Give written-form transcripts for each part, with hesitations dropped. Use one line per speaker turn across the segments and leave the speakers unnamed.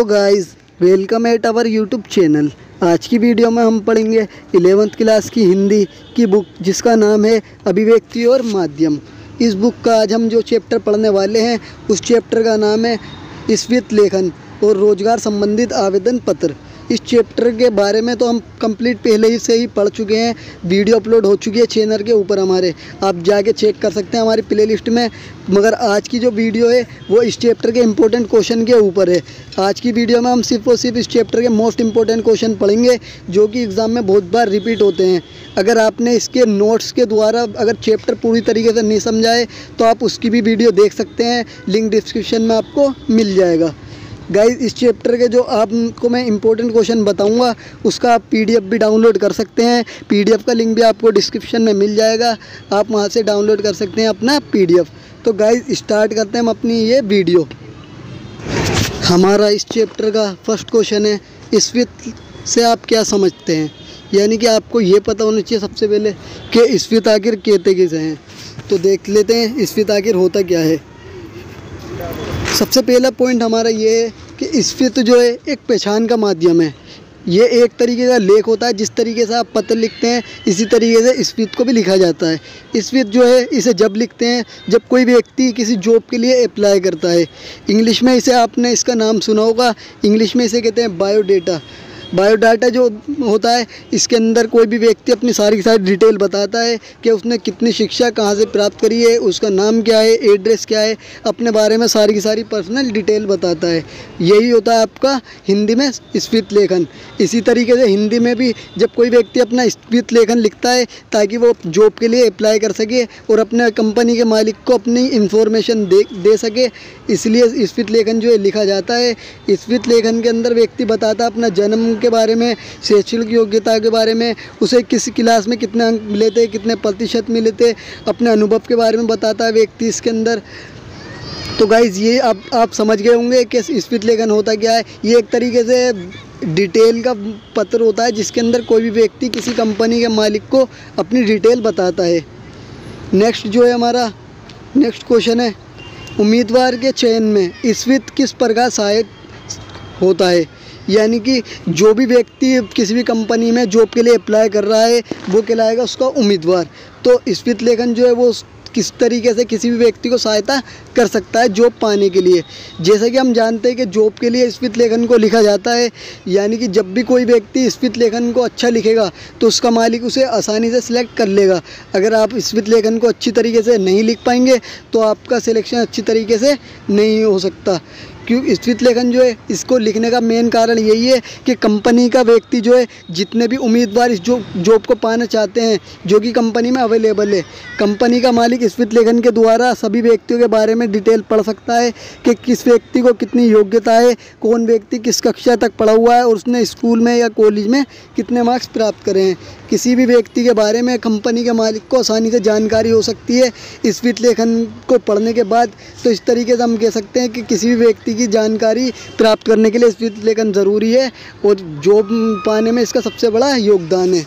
Guys, welcome at our YouTube channel. आज की video में हम पढ़ेंगे 11th क्लास की हिंदी की बुक जिसका नाम है अभिव्यक्ति और माध्यम। इस बुक का आज हम जो चैप्टर पढ़ने वाले हैं उस चैप्टर का नाम है स्फीत लेखन और रोजगार संबंधित आवेदन पत्र। इस चैप्टर के बारे में तो हम कंप्लीट पहले ही से ही पढ़ चुके हैं, वीडियो अपलोड हो चुकी है चैनल के ऊपर हमारे, आप जाके चेक कर सकते हैं हमारी प्लेलिस्ट में। मगर आज की जो वीडियो है वो इस चैप्टर के इम्पोर्टेंट क्वेश्चन के ऊपर है। आज की वीडियो में हम सिर्फ और सिर्फ इस चैप्टर के मोस्ट इम्पोर्टेंट क्वेश्चन पढ़ेंगे जो कि एग्ज़ाम में बहुत बार रिपीट होते हैं। अगर आपने इसके नोट्स के द्वारा अगर चैप्टर पूरी तरीके से नहीं समझाए तो आप उसकी भी वीडियो देख सकते हैं, लिंक डिस्क्रिप्शन में आपको मिल जाएगा। गाइस, इस चैप्टर के जो आपको मैं इंपॉर्टेंट क्वेश्चन बताऊंगा उसका आप पीडीएफ भी डाउनलोड कर सकते हैं। पीडीएफ का लिंक भी आपको डिस्क्रिप्शन में मिल जाएगा, आप वहां से डाउनलोड कर सकते हैं अपना पीडीएफ। तो गाइस, स्टार्ट करते हैं हम अपनी ये वीडियो। हमारा इस चैप्टर का फर्स्ट क्वेश्चन है, स्फीत से आप क्या समझते हैं। यानी कि आपको ये पता होना चाहिए सबसे पहले कि स्फीत आखिर कहते किसे हैं। तो देख लेते हैं स्फीत आखिर होता क्या है। सबसे पहला पॉइंट हमारा ये है कि स्फीत जो है एक पहचान का माध्यम है। ये एक तरीके का लेख होता है, जिस तरीके से आप पत्र लिखते हैं इसी तरीके से स्फीत को भी लिखा जाता है। स्फीत जो है इसे जब लिखते हैं जब कोई व्यक्ति किसी जॉब के लिए अप्लाई करता है। इंग्लिश में इसे आपने इसका नाम सुना होगा, इंग्लिश में इसे कहते हैं बायोडाटा। बायोडाटा जो होता है इसके अंदर कोई भी व्यक्ति अपनी सारी की सारी डिटेल बताता है कि उसने कितनी शिक्षा कहाँ से प्राप्त करी है, उसका नाम क्या है, एड्रेस क्या है, अपने बारे में सारी की सारी पर्सनल डिटेल बताता है। यही होता है आपका हिंदी में स्फीत लेखन। इसी तरीके से हिंदी में भी जब कोई व्यक्ति अपना स्फीत लेखन लिखता है ताकि वो जॉब के लिए अप्लाई कर सके और अपने कंपनी के मालिक को अपनी इंफॉर्मेशन दे सके, इसलिए स्फीत लेखन जो है लिखा जाता है। स्फीत लेखन के अंदर व्यक्ति बताता है अपना जन्म के बारे में, शैक्षणिक योग्यता के बारे में, उसे किस क्लास में कितने अंक मिले थे, कितने प्रतिशत मिले थे, अपने अनुभव के बारे में बताता है व्यक्ति इसके अंदर। तो गाइज़, ये आप समझ गए होंगे कि स्फीत लेखन होता क्या है। ये एक तरीके से डिटेल का पत्र होता है जिसके अंदर कोई भी व्यक्ति किसी कंपनी के मालिक को अपनी डिटेल बताता है। नेक्स्ट जो है हमारा नेक्स्ट क्वेश्चन है, उम्मीदवार के चयन में स्फीत किस प्रकार सहायक होता है। यानी कि जो भी व्यक्ति किसी भी कंपनी में जॉब के लिए अप्लाई कर रहा है वो कहलाएगा उसका उम्मीदवार। तो स्फीत लेखन जो है वो किस तरीके से किसी भी व्यक्ति को सहायता कर सकता है जॉब पाने के लिए। जैसे कि हम जानते हैं कि जॉब के लिए स्फीत लेखन को लिखा जाता है। यानी कि जब भी कोई व्यक्ति स्फीत लेखन को अच्छा लिखेगा तो उसका मालिक उसे आसानी से सिलेक्ट कर लेगा। अगर आप स्फीत लेखन को अच्छी तरीके से नहीं लिख पाएंगे तो आपका सिलेक्शन अच्छी तरीके से नहीं हो सकता। क्योंकि स्फीत लेखन जो है इसको लिखने का मेन कारण यही है कि कंपनी का व्यक्ति जो है जितने भी उम्मीदवार इस जॉब को पाना चाहते हैं जो कि कंपनी में अवेलेबल है, कंपनी का मालिक स्फीत लेखन के द्वारा सभी व्यक्तियों के बारे में डिटेल पढ़ सकता है कि किस व्यक्ति को कितनी योग्यता है, कौन व्यक्ति किस कक्षा तक पढ़ा हुआ है और उसने स्कूल में या कॉलेज में कितने मार्क्स प्राप्त करे हैं। किसी भी व्यक्ति के बारे में कंपनी के मालिक को आसानी से जानकारी हो सकती है स्फीत लेखन को पढ़ने के बाद। तो इस तरीके से हम कह सकते हैं कि किसी भी व्यक्ति की जानकारी प्राप्त करने के लिए स्फीत लेखन ज़रूरी है और जॉब पाने में इसका सबसे बड़ा योगदान है।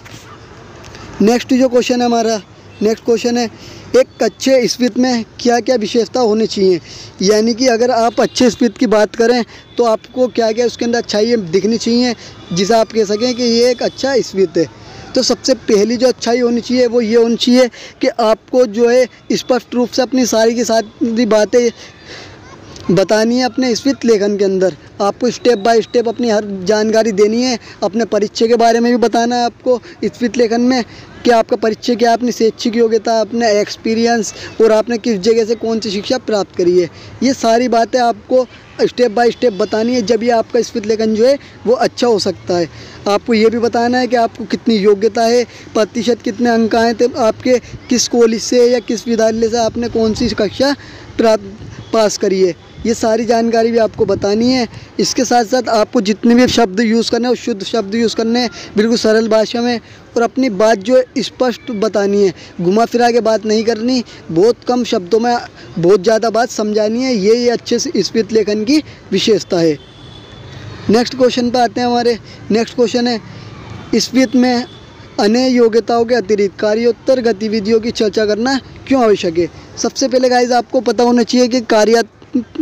नेक्स्ट जो क्वेश्चन है हमारा नेक्स्ट क्वेश्चन है, एक अच्छे स्फीत में क्या क्या विशेषता होनी चाहिए। यानी कि अगर आप अच्छे स्फीत की बात करें तो आपको क्या क्या उसके अंदर अच्छाई दिखनी चाहिए जिसे आप कह सकें कि ये एक अच्छा स्फीत है। तो सबसे पहली जो अच्छाई होनी चाहिए वो ये होनी चाहिए कि आपको जो है स्पष्ट रूप से अपनी सारी की सारी बातें बतानी है अपने स्फीत लेखन के अंदर। आपको स्टेप बाय स्टेप अपनी हर जानकारी देनी है। अपने परिचय के बारे में भी बताना है आपको स्फीत लेखन में कि आपका परिचय क्या है, अपनी शैक्षिक योग्यता, अपने एक्सपीरियंस और आपने किस जगह से कौन सी शिक्षा प्राप्त करी है। ये सारी बातें आपको स्टेप बाय स्टेप बतानी है, जब ये आपका स्फीत लेखन जो है वो अच्छा हो सकता है। आपको ये भी बताना है कि आपको कितनी योग्यता है, प्रतिशत कितने अंक आए थे आपके, किस कॉलेज से या किस विद्यालय से आपने कौन सी कक्षा पास करी है। ये सारी जानकारी भी आपको बतानी है। इसके साथ साथ आपको जितने भी शब्द यूज़ करने हैं वो शुद्ध शब्द यूज़ करने हैं, बिल्कुल सरल भाषा में, और अपनी बात जो है स्पष्ट बतानी है, घुमा फिरा के बात नहीं करनी, बहुत कम शब्दों में बहुत ज़्यादा बात समझानी है। ये अच्छे से स्फीत लेखन की विशेषता है। नेक्स्ट क्वेश्चन पर आते हैं हमारे। नेक्स्ट क्वेश्चन है, स्फीत में अन्य योग्यताओं के अतिरिक्त कार्योत्तर गतिविधियों की चर्चा करना क्यों आवश्यक है। सबसे पहले गाइस आपको पता होना चाहिए कि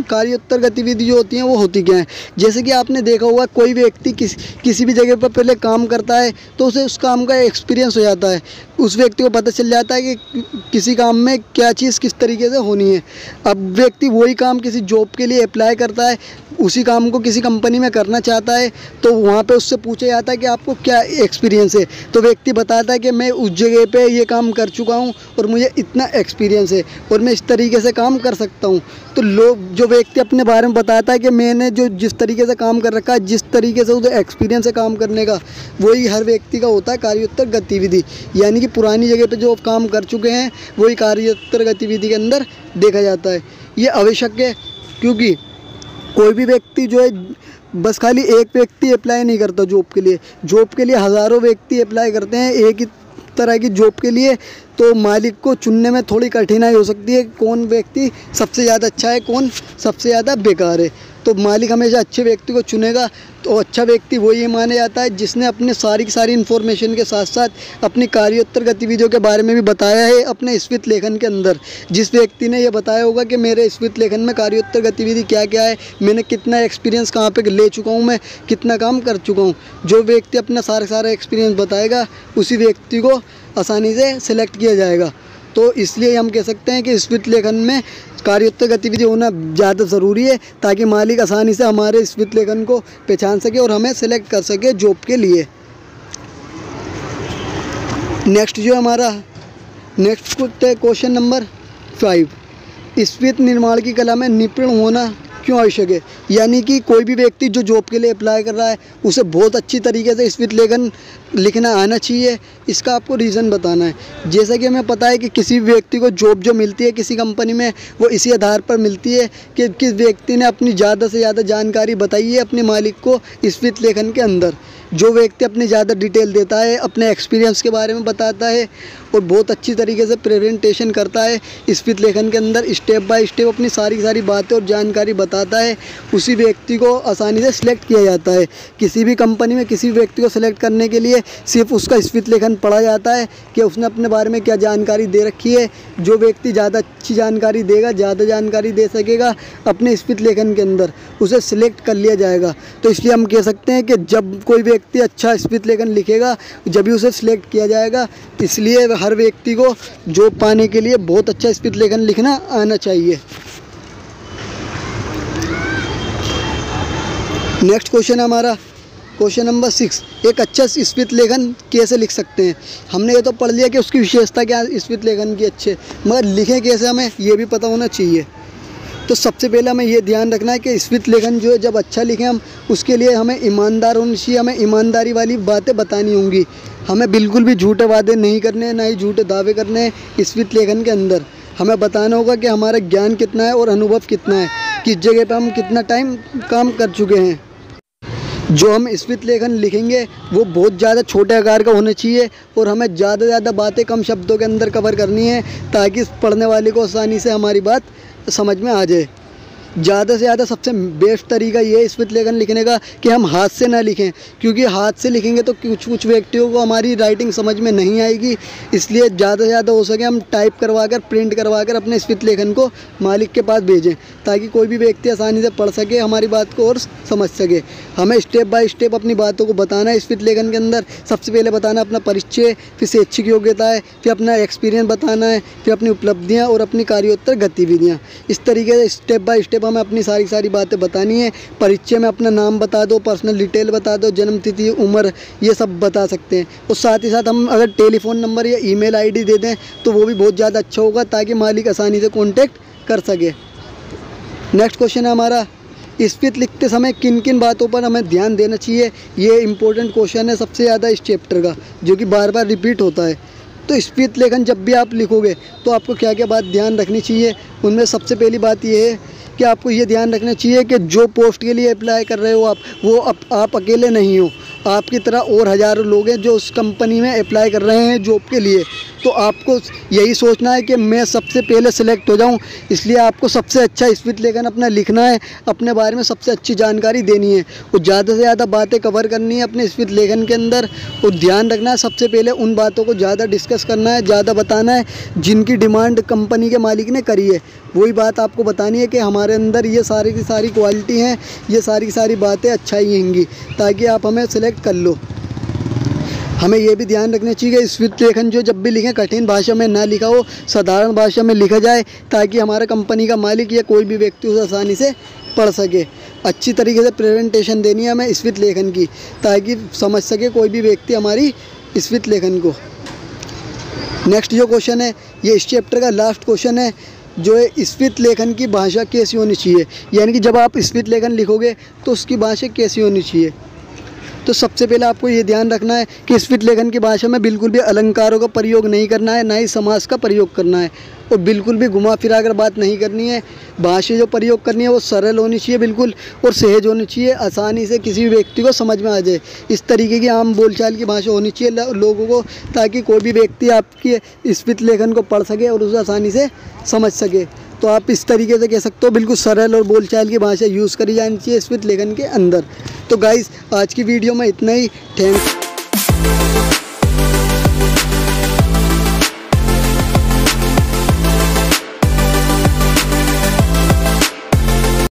कार्योत्तर गतिविधि जो होती हैं वो होती क्या है। जैसे कि आपने देखा होगा कोई व्यक्ति किसी भी जगह पर पहले काम करता है तो उसे उस काम का एक्सपीरियंस हो जाता है, उस व्यक्ति को पता चल जाता है कि किसी काम में क्या चीज़ किस तरीके से होनी है। अब व्यक्ति वही काम किसी जॉब के लिए अप्लाई करता है, उसी काम को किसी कंपनी में करना चाहता है, तो वहाँ पे उससे पूछा जाता है कि आपको क्या एक्सपीरियंस है, तो व्यक्ति बताता है कि मैं उस जगह पे ये काम कर चुका हूँ और मुझे इतना एक्सपीरियंस है और मैं इस तरीके से काम कर सकता हूँ। तो लोग जो व्यक्ति अपने बारे में बताता है कि मैंने जो जिस तरीके से काम कर रखा है, जिस तरीके से उसे एक्सपीरियंस है काम करने का, वही हर व्यक्ति का होता है कार्योत्तर गतिविधि। यानी कि पुरानी जगह पे जो काम कर चुके हैं वही कार्योत्तर गतिविधि के अंदर देखा जाता है। ये आवश्यक है क्योंकि कोई भी व्यक्ति जो है बस खाली एक व्यक्ति अप्लाई नहीं करता जॉब के लिए हज़ारों व्यक्ति अप्लाई करते हैं एक ही तरह की जॉब के लिए। तो मालिक को चुनने में थोड़ी कठिनाई हो सकती है, कौन व्यक्ति सबसे ज़्यादा अच्छा है, कौन सबसे ज़्यादा बेकार है। तो मालिक हमेशा अच्छे व्यक्ति को चुनेगा। तो अच्छा व्यक्ति वही माना जाता है जिसने अपने सारी की सारी इन्फॉर्मेशन के साथ साथ अपनी कार्योत्तर गतिविधियों के बारे में भी बताया है अपने स्फीत लेखन के अंदर। जिस व्यक्ति ने ये बताया होगा कि मेरे स्फीत लेखन में कार्योत्तर गतिविधि क्या क्या है, मैंने कितना एक्सपीरियंस कहाँ पे ले चुका हूँ, मैं कितना काम कर चुका हूँ, जो व्यक्ति अपना सारा एक्सपीरियंस बताएगा उसी व्यक्ति को आसानी से सिलेक्ट किया जाएगा। तो इसलिए हम कह सकते हैं कि स्फीत लेखन में कार्योत्तर गतिविधि होना ज़्यादा ज़रूरी है ताकि मालिक आसानी से हमारे स्फीत लेखन को पहचान सके और हमें सेलेक्ट कर सके जॉब के लिए। नेक्स्ट जो हमारा नेक्स्ट क्वेश्चन नंबर 5, स्फीत निर्माण की कला में निपुण होना क्यों आवश्यक है। यानी कि कोई भी व्यक्ति जो जॉब के लिए अप्लाई कर रहा है उसे बहुत अच्छी तरीके से स्फीत लेखन लिखना आना चाहिए। इसका आपको रीज़न बताना है। जैसा कि हमें पता है कि किसी भी व्यक्ति को जॉब जो मिलती है किसी कंपनी में वो इसी आधार पर मिलती है कि किस व्यक्ति ने अपनी ज़्यादा से ज़्यादा जानकारी बताई है अपने मालिक को स्फीत लेखन के अंदर। जो व्यक्ति अपनी ज़्यादा डिटेल देता है, अपने एक्सपीरियंस के बारे में बताता है और बहुत अच्छी तरीके से प्रेजेंटेशन करता है स्फीत लेखन के अंदर, स्टेप बाय स्टेप अपनी सारी बातें और जानकारी बताता है, उसी व्यक्ति को आसानी से सिलेक्ट किया जाता है। किसी भी कंपनी में किसी भी व्यक्ति को सिलेक्ट करने के लिए सिर्फ उसका स्फीत लेखन पढ़ा जाता है कि उसने अपने बारे में क्या जानकारी दे रखी है। जो व्यक्ति ज़्यादा अच्छी जानकारी देगा, ज़्यादा जानकारी दे सकेगा अपने स्फीत लेखन के अंदर, उसे सिलेक्ट कर लिया जाएगा। तो इसलिए हम कह सकते हैं कि जब कोई व्यक्ति अच्छा स्फीत लेखन लिखेगा जब भी उसे सिलेक्ट किया जाएगा। इसलिए हर व्यक्ति को जॉब पाने के लिए बहुत अच्छा स्फीत लेखन लिखना आना चाहिए। नेक्स्ट क्वेश्चन हमारा क्वेश्चन नंबर 6, एक अच्छा स्फीत लेखन कैसे लिख सकते हैं। हमने ये तो पढ़ लिया कि उसकी विशेषता क्या है स्फीत लेखन की अच्छे, मगर लिखें कैसे हमें ये भी पता होना चाहिए। तो सबसे पहले हमें ये ध्यान रखना है कि स्फीत लेखन जो है जब अच्छा लिखें हम, उसके लिए हमें ईमानदार होना चाहिए, हमें ईमानदारी वाली बातें बतानी होंगी। हमें बिल्कुल भी झूठे वादे नहीं करने हैं, ना ही झूठे दावे करने हैं। स्फीत लेखन के अंदर हमें बताना होगा कि हमारा ज्ञान कितना है और अनुभव कितना है, किस जगह पर हम कितना टाइम काम कर चुके हैं। जो हम स्फीत लेखन लिखेंगे वो बहुत ज़्यादा छोटे आकार का होना चाहिए और हमें ज़्यादा से ज़्यादा बातें कम शब्दों के अंदर कवर करनी है ताकि पढ़ने वाले को आसानी से हमारी बात समझ में आ जाए। ज़्यादा से ज़्यादा सबसे बेस्ट तरीका ये है स्फीत लेखन लिखने का कि हम हाथ से ना लिखें, क्योंकि हाथ से लिखेंगे तो कुछ व्यक्तियों को हमारी राइटिंग समझ में नहीं आएगी। इसलिए ज़्यादा से ज़्यादा हो सके हम टाइप करवा कर, प्रिंट करवा कर अपने स्फीत लेखन को मालिक के पास भेजें ताकि कोई भी व्यक्ति आसानी से पढ़ सके, हमारी बात को और समझ सके। हमें स्टेप बाय स्टेप अपनी बातों को बताना है स्फीत लेखन के अंदर। सबसे पहले बताना अपना परिचय, फिर शैक्षिक योग्यता है, फिर अपना एक्सपीरियंस बताना है, फिर अपनी उपलब्धियाँ और अपनी कार्योत्तर गतिविधियाँ। इस तरीके से स्टेप बाय स्टेप हमें अपनी सारी बातें बतानी है। परिचय में अपना नाम बता दो, पर्सनल डिटेल बता दो, जन्म तिथि, उम्र, ये सब बता सकते हैं। और साथ ही साथ हम अगर टेलीफोन नंबर या ईमेल आईडी दे दें तो वो भी बहुत ज़्यादा अच्छा होगा ताकि मालिक आसानी से कॉन्टेक्ट कर सके। नेक्स्ट क्वेश्चन है हमारा, स्फीत लिखते समय किन किन बातों पर हमें ध्यान देना चाहिए। ये इंपॉर्टेंट क्वेश्चन है सबसे ज़्यादा इस चैप्टर का, जो कि बार बार रिपीट होता है। तो स्फीत लेखन जब भी आप लिखोगे तो आपको क्या क्या बात ध्यान रखनी चाहिए। उनमें सबसे पहली बात ये है कि आपको ये ध्यान रखना चाहिए कि जो पोस्ट के लिए अप्लाई कर रहे हो आप, वो आप अकेले नहीं हो। आपकी तरह और हज़ारों लोग हैं जो उस कंपनी में अप्लाई कर रहे हैं जॉब के लिए। तो आपको यही सोचना है कि मैं सबसे पहले सिलेक्ट हो जाऊं। इसलिए आपको सबसे अच्छा स्पीच लेखन अपना लिखना है, अपने बारे में सबसे अच्छी जानकारी देनी है और ज़्यादा से ज़्यादा बातें कवर करनी है अपने स्पीच लेखन के अंदर। और ध्यान रखना है सबसे पहले उन बातों को ज़्यादा डिस्कस करना है, ज़्यादा बताना है जिनकी डिमांड कंपनी के मालिक ने करी है। वही बात आपको बतानी है कि हमारे अंदर ये सारी की सारी क्वालिटी हैं, ये सारी की सारी बातें अच्छाई होंगी, ताकि आप हमें सेलेक्ट कर लो। हमें ये भी ध्यान रखना चाहिए कि स्पीच लेखन जो जब भी लिखें कठिन भाषा में ना लिखा हो, साधारण भाषा में लिखा जाए, ताकि हमारा कंपनी का मालिक या कोई भी व्यक्ति उसे आसानी से पढ़ सके। अच्छी तरीके से प्रेजेंटेशन देनी है हमें स्पीच लेखन की, ताकि समझ सके कोई भी व्यक्ति हमारी स्पीच लेखन को। नेक्स्ट जो क्वेश्चन है, ये इस चैप्टर का लास्ट क्वेश्चन है, जो है स्पीच लेखन की भाषा कैसी होनी चाहिए। यानी कि जब आप स्पीच लेखन लिखोगे तो उसकी भाषा कैसी होनी चाहिए। तो सबसे पहले आपको ये ध्यान रखना है कि स्पीच लेखन की भाषा में बिल्कुल भी अलंकारों का प्रयोग नहीं करना है, ना ही समास का प्रयोग करना है, और बिल्कुल भी घुमा फिरा कर बात नहीं करनी है। भाषा जो प्रयोग करनी है वो सरल होनी चाहिए बिल्कुल, और सहज होनी चाहिए, आसानी से किसी भी व्यक्ति को समझ में आ जाए। इस तरीके की आम बोलचाल की भाषा होनी चाहिए लोगों को, ताकि कोई भी व्यक्ति आपकी स्पीच लेखन को पढ़ सके और उसे आसानी से समझ सके। तो आप इस तरीके से कह सकते हो बिल्कुल सरल और बोलचाल की भाषा यूज़ करी जानी चाहिए स्पीच लेखन के अंदर। तो गाइस, आज की वीडियो में इतना ही। थैंक्स।